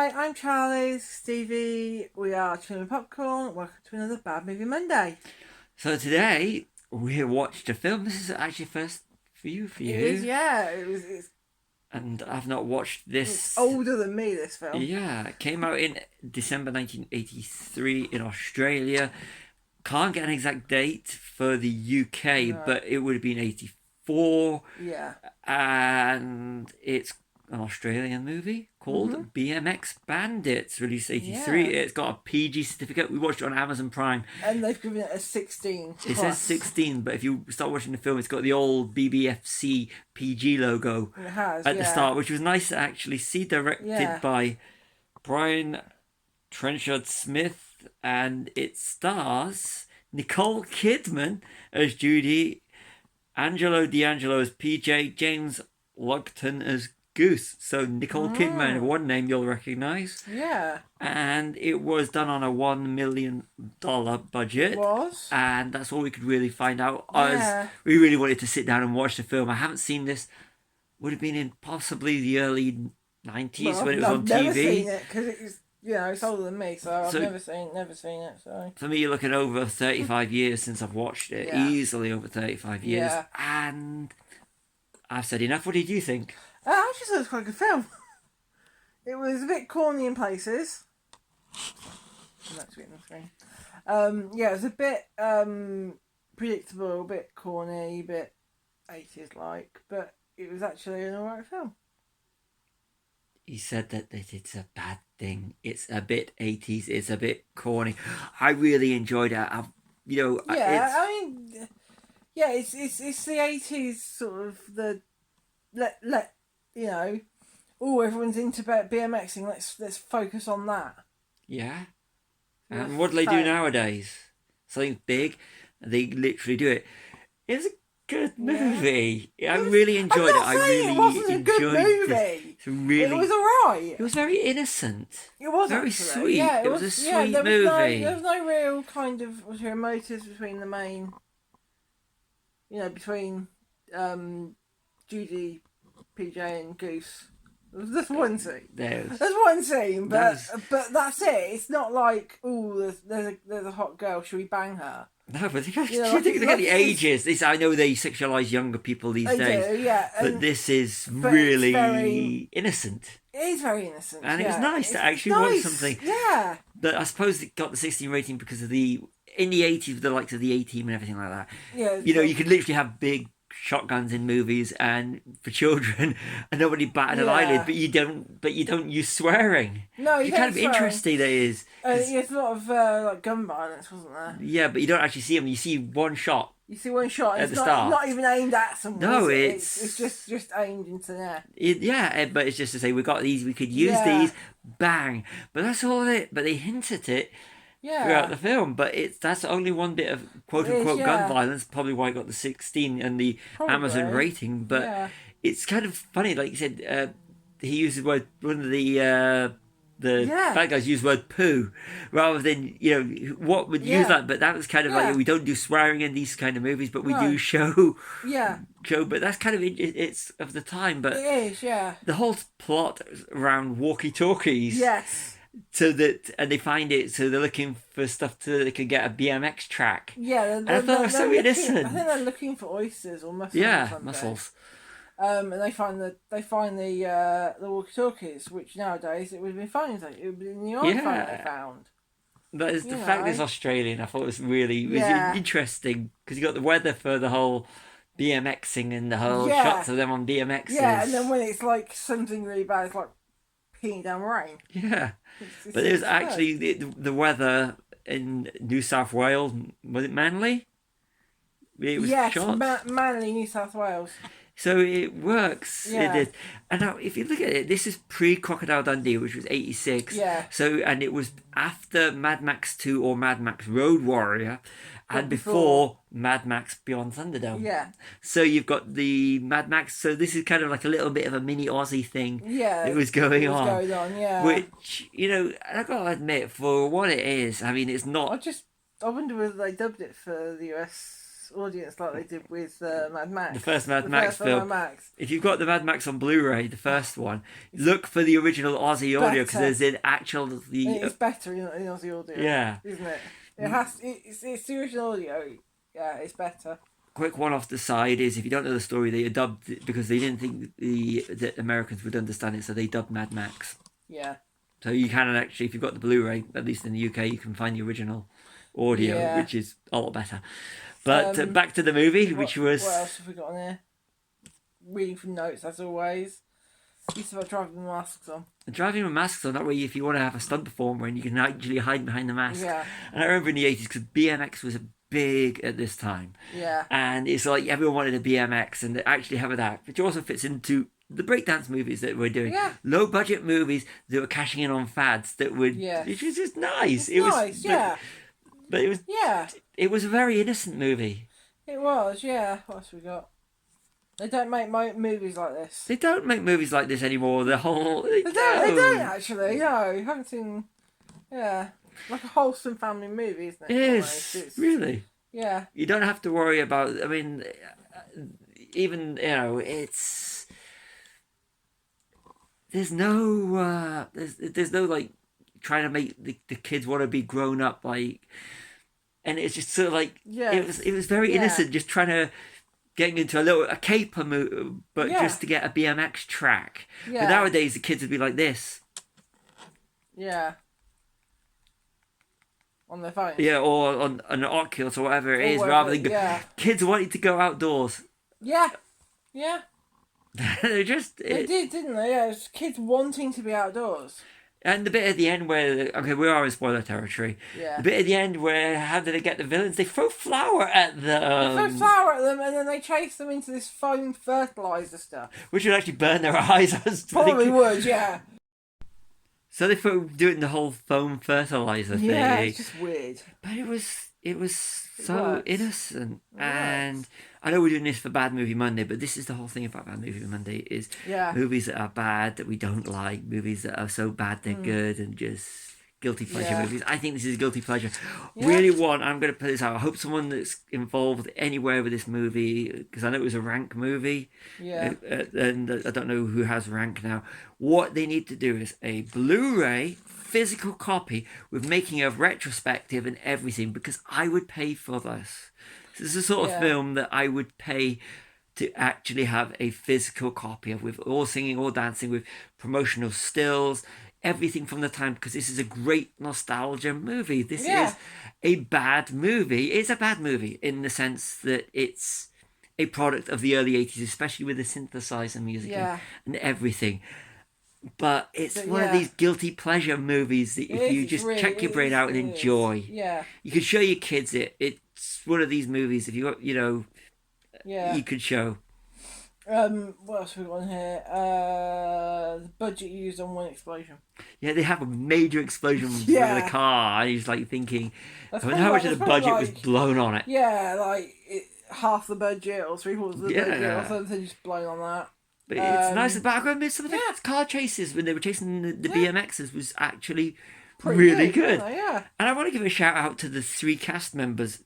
Hi, I'm Charlie, Stevie. We are Chilling with Popcorn. Welcome to another Bad Movie Monday. So today we watched a film. This is actually first for you, It is, yeah. And I've not watched It's this. older than me, this film. Yeah, it came out in December 1983 in Australia. Can't get an exact date for the UK, No. but it would have been 84. Yeah. And it's an Australian movie called BMX Bandits, released 83. Yeah. It's got a PG certificate. We watched it on Amazon Prime. And they've given it a 16 It plus. says 16, but if you start watching the film, it's got the old BBFC PG logo It has, at the start, which was nice to actually see. Directed by Brian Trenchard Smith, and it stars Nicole Kidman as Judy, Angelo D'Angelo as PJ, James Lugton as Goose. So Nicole Kidman, one name you'll recognise. Yeah. And it was done on a $1 million budget. It was. And that's all we could really find out. Yeah. As we really wanted to sit down and watch the film. I haven't seen this. Would have been in possibly the early 90s when it was on TV. I've never seen it because it's, it's older than me, so I've never seen it. So for me, you're looking over 35 years since I've watched it. Yeah. Easily over 35 years. Yeah. And I've said enough. What did you think? I actually thought it was quite a good film. It was a bit corny in places. That's written on the screen. Yeah, it was a bit predictable, a bit corny, a bit 80s like, but it was actually an alright film. You said that it's a bad thing. It's a bit 80s. It's a bit corny. I really enjoyed it. It's the 80s sort of the everyone's into BMXing. Let's focus on that. Yeah. And what do they do nowadays? Something big. They literally do it. It's a good movie. I really enjoyed it. I really it wasn't a good movie. It was alright. It was very innocent. It was very actually. sweet. Yeah, it was a sweet movie. There was no real kind of motives between the main. Between Judy, PJ, and Goose. There's one scene. There's one scene, but that's it. It's not like there's a hot girl. Should we bang her? No, but they got the ages. I know they sexualise younger people these days. Do, yeah. But this is really very innocent. It is very innocent. And it was nice to actually watch something. Yeah. But I suppose it got the 16 rating because of in the 80s, the likes of the A-Team and everything like that. Yeah. You could literally have big shotguns in movies and for children and nobody batted an eyelid, but you don't use swearing. No, you it's kind of interesting. That is. There's a lot of gun violence, wasn't there? Yeah, but you don't actually see them. You see one shot. You see one shot. At the start. Not even aimed at someone. No, it's just aimed into the air. But it's just to say we got these. We could use these. Bang. But that's all it. But they hint at it. Throughout the film, but that's only one bit of quote unquote gun violence. Probably why I got the 16 and the Amazon rating. But it's kind of funny, like you said. He used the word. One of the bad guys used the word poo rather than what would use that. But that was kind of like we don't do swearing in these kind of movies, but we do show. But that's kind of it's of the time. But it is. Yeah. The whole plot around walkie-talkies. Yes. So that, and they find it, so they're looking for stuff so they can get a BMX track. Yeah, and I thought it was so innocent. I think they're looking for oysters or mussels. Yeah, mussels. And they find the walkie-talkies, which nowadays it would have been fine. It would be in the iPhone they found. But the fact that it's Australian, I thought it was really interesting because you got the weather for the whole BMXing and the whole shots of them on BMXs. Yeah, and then when it's like something really bad, it's like peeing down rain. Yeah. But it was actually the weather in New South Wales. Was it Manly? It was shot. Manly, New South Wales. So it works. Yeah. It did. And now, if you look at it, this is pre-Crocodile Dundee, which was 86. Yeah. So, and it was after Mad Max 2 or Mad Max Road Warrior, and before Mad Max Beyond Thunderdome. Yeah. So you've got the Mad Max. So this is kind of like a little bit of a mini Aussie thing. Yeah. That was going on. Yeah. Which, I gotta admit, for what it is, I mean, it's not. I wonder whether they dubbed it for the US its audience like they did with Mad Max. The first Mad Max film. Mad Max. If you've got the Mad Max on Blu-ray, the first one, look for the original Aussie audio because there's an actual It's better in Aussie audio. Yeah, isn't it? It has. It's the original audio. Yeah, it's better. Quick one off the side is if you don't know the story, they dubbed it because they didn't think that Americans would understand it, so they dubbed Mad Max. Yeah. So you can actually, if you've got the Blu-ray, at least in the UK, you can find the original audio, which is a lot better. But back to the movie, which was... What else have we got on here? Reading from notes, as always. Used to have driving with masks on. Driving with masks on, that way if you want to have a stunt performer and you can actually hide behind the mask. Yeah. And I remember in the 80s, because BMX was big at this time. Yeah. And it's like everyone wanted a BMX and they actually have that, which also fits into the breakdance movies that we're doing. Yeah. Low budget movies that were cashing in on fads that would... Yeah. Which was just nice. It was nice, yeah. But it was... Yeah. It was a very innocent movie. It was, yeah. What else we got? They don't make movies like this. They don't make movies like this anymore. They don't actually. No, I haven't seen. Yeah, like a wholesome family movie, isn't it? It is, it's, really. Yeah. You don't have to worry about. I mean, even it's. There's no. There's no like trying to make the kids want to be grown up like, and it's just sort of like it was very innocent, just trying to. Getting into a caper move, but just to get a BMX track. Yeah. But nowadays the kids would be like this. Yeah. On their phone. Yeah, or on an Oculus or whatever it is, rather than kids wanting to go outdoors. Yeah. Yeah. They did, didn't they? Yeah, it was kids wanting to be outdoors. And the bit at the end where, we are in spoiler territory. Yeah. The bit at the end where, how do they get the villains? They throw flour at them. They throw flour at them and then they chase them into this foam fertiliser stuff. Which would actually burn their eyes. Probably would, yeah. So they do it in the whole foam fertiliser thing. Yeah, it's just weird. But it was so innocent. And I know we're doing this for Bad Movie Monday, but this is the whole thing about Bad Movie Monday is movies that are bad that we don't like, movies that are so bad they're good, and just guilty pleasure movies. I think this is a guilty pleasure. Really I'm going to put this out. I hope someone that's involved anywhere with this movie, because I know it was a Rank movie, and I don't know who has Rank now. What they need to do is a Blu-ray physical copy with making of retrospective and everything, because I would pay for this. This is the sort of film that I would pay to actually have a physical copy of, with all singing, all dancing, with promotional stills, everything from the time, because this is a great nostalgia movie. This is a bad movie. It's a bad movie in the sense that it's a product of the early 80s, especially with the synthesizer music and everything. But it's one of these guilty pleasure movies that if you just check your brain out and enjoy, you could show your kids it. It's one of these movies, if you you could show. What else have we got on here? The budget used on one explosion. Yeah, they have a major explosion with a car, and he's like thinking, how much of the budget was blown on it? Yeah, like half the budget or 3/4 of the budget or something just blown on that. But it's nice. But I've got to admit, some of the car chases when they were chasing the BMXs was actually really good. Yeah. And I want to give a shout out to the 3 cast members.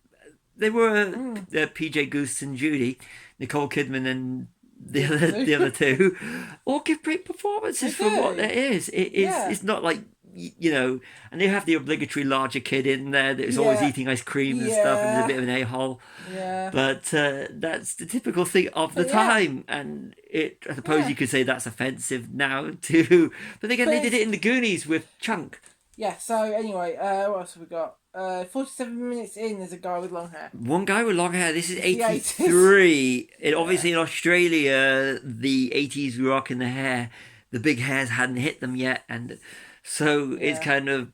They were PJ Goose and Judy, Nicole Kidman and the other 2, all give great performances for what it is. It's not like, and they have the obligatory larger kid in there that is always eating ice cream and stuff and is a bit of an a-hole. Yeah. But that's the typical thing of the time. And I suppose you could say that's offensive now too. But again, they did it in the Goonies with Chunk. Yeah, so anyway, what else have we got? 47 minutes in, there's a guy with long hair. One guy with long hair. This is 83. Obviously in Australia, the 80s were rocking the hair. The big hairs hadn't hit them yet. And so it's kind of,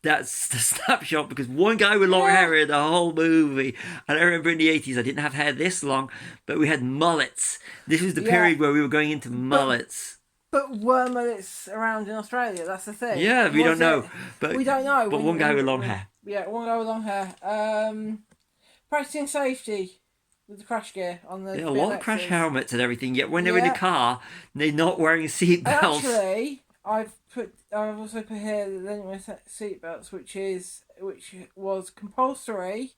that's the snapshot, because one guy with long hair in the whole movie. And I remember in the 80s, I didn't have hair this long, but we had mullets. This was the period where we were going into mullets. But were mullets around in Australia? That's the thing. Yeah, we don't know. But we don't know. But one guy with long hair. Yeah, one guy with long hair. Practicing safety with the crash gear on the. Yeah, a lot of crash helmets and everything. Yet when they're in the car, they're not wearing seatbelts. Actually, I've also put here that they didn't wear seatbelts, which was compulsory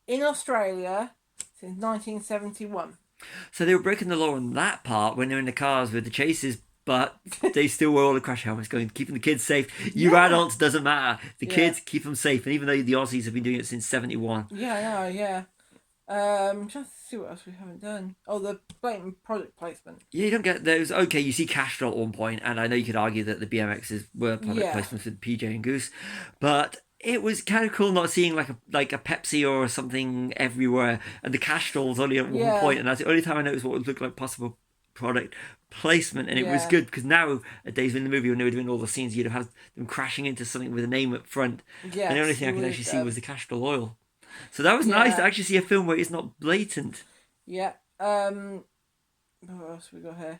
in Australia since 1971. So they were breaking the law on that part when they're in the cars with the chases, but they still wore all the crash helmets, keeping the kids safe. You adults, doesn't matter. The kids, keep them safe. And even though the Aussies have been doing it since 71. Yeah, I know, yeah. I'm trying to see what else we haven't done. Oh, the blatant product placement. Yeah, you don't get those. Okay, you see Castrol at one point, and I know you could argue that the BMXs were product placements with PJ and Goose, but it was kind of cool not seeing like a Pepsi or something everywhere, and the Castrol was only at one point, and that's the only time I noticed what would look like possible product placement, and it was good because nowadays in the movie when they were doing all the scenes, you'd have had them crashing into something with a name up front, and the only thing I could actually see was the Castrol oil. So that was nice to actually see a film where it's not blatant. Yeah. What else have we got here?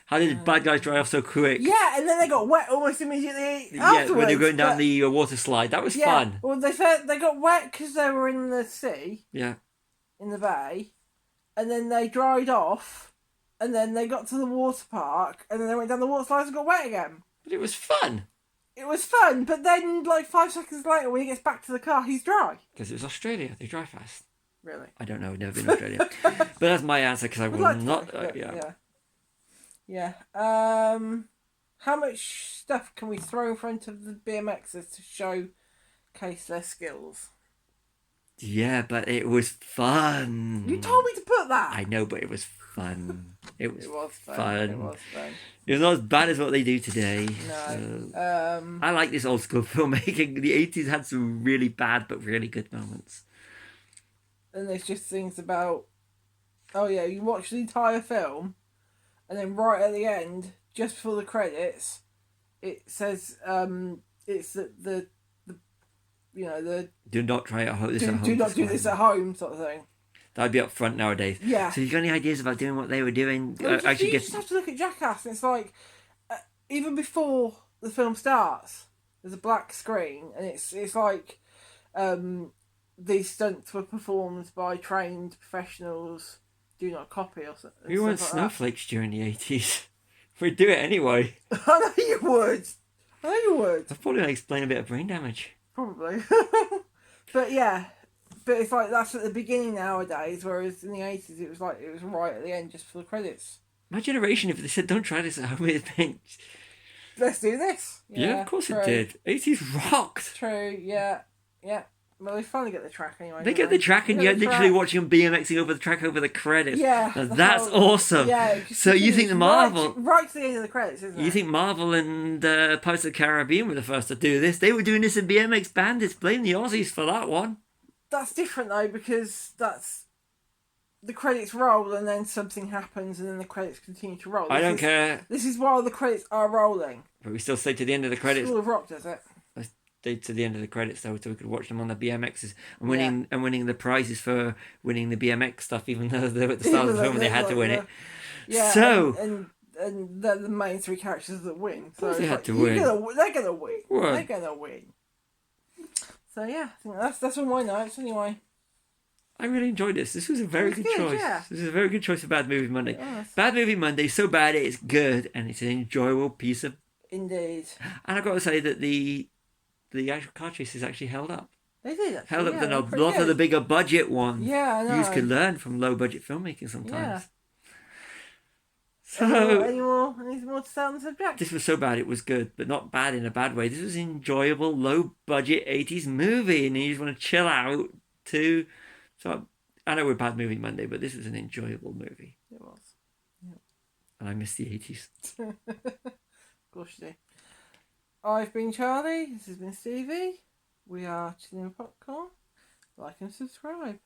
How did bad guys dry off so quick? Yeah, and then they got wet almost immediately afterwards. Yeah, when they were going down the water slide. That was fun. Well, they got wet because they were in the sea. Yeah. In the bay. And then they dried off. And then they got to the water park. And then they went down the water slides and got wet again. But it was fun. It was fun, but then, 5 seconds later, when he gets back to the car, he's dry. Because it was Australia. They dry fast. Really? I don't know. I've never been to Australia. But that's my answer, because I will not... Yeah. How much stuff can we throw in front of the BMXers to showcase their skills? Yeah, but it was fun. You told me to put that. I know, but it was fun. It was fun. It was fun. It was not as bad as what they do today. No. So, I like this old school filmmaking. The 80s had some really bad but really good moments. And there's just things about... Oh, yeah, you watch the entire film, and then right at the end, just before the credits, it says it's the do not try it at home. Do not do this at home, sort of thing. That'd be up front nowadays. Yeah. So you got any ideas about doing what they were doing? You just have to look at Jackass, and it's like even before the film starts, there's a black screen, and it's like these stunts were performed by trained professionals. Do not copy or something. We weren't snowflakes during the 80s. We'd do it anyway. I know you would. I'd probably explain a bit of brain damage. Probably. But it's like that's at the beginning nowadays, whereas in the 80s it was right at the end just for the credits. My generation, if they said don't try this at home, it'd think, let's do this. Yeah, of course it did. 80s rocked. True, yeah. Well, they finally get the track anyway. They get the track, and you're literally watching them BMXing over the track over the credits. Yeah. That's awesome. Yeah. So you think the Marvel... Right to the end of the credits, isn't it? You think Marvel and Pirates of the Caribbean were the first to do this? They were doing this in BMX Bandits. Blame the Aussies for that one. That's different, though, because that's... The credits roll, and then something happens, and then the credits continue to roll. I don't care. This is while the credits are rolling. But we still stay to the end of the credits. School of Rock does it. To the end of the credits though, so we could watch them on the BMXs and winning the prizes for winning the BMX stuff, even though they were at the start of the film and they had to win it. Yeah, so and they're the main three characters that win. So they had to win. They're gonna win. What? They're gonna win. So yeah, I think that's all my notes anyway. I really enjoyed this. This was a very good choice. Yeah. This is a very good choice for Bad Movie Monday. Yes. Bad Movie Monday, so bad it's good, and it's an enjoyable piece of. Indeed. And I've got to say that the actual car chases actually held up. They did actually. Held up than a lot of the bigger budget ones. Yeah, I know. You can learn from low budget filmmaking sometimes. Yeah. So, any more to say on the subject? This was so bad it was good, but not bad in a bad way. This was an enjoyable, low budget 80s movie, and you just want to chill out too. So I know we're Bad Movie Monday, but this was an enjoyable movie. It was. Yeah. And I miss the 80s. Gosh, dear. I've been Charlie. This has been Stevie. We are Chilling with Popcorn. Like and subscribe.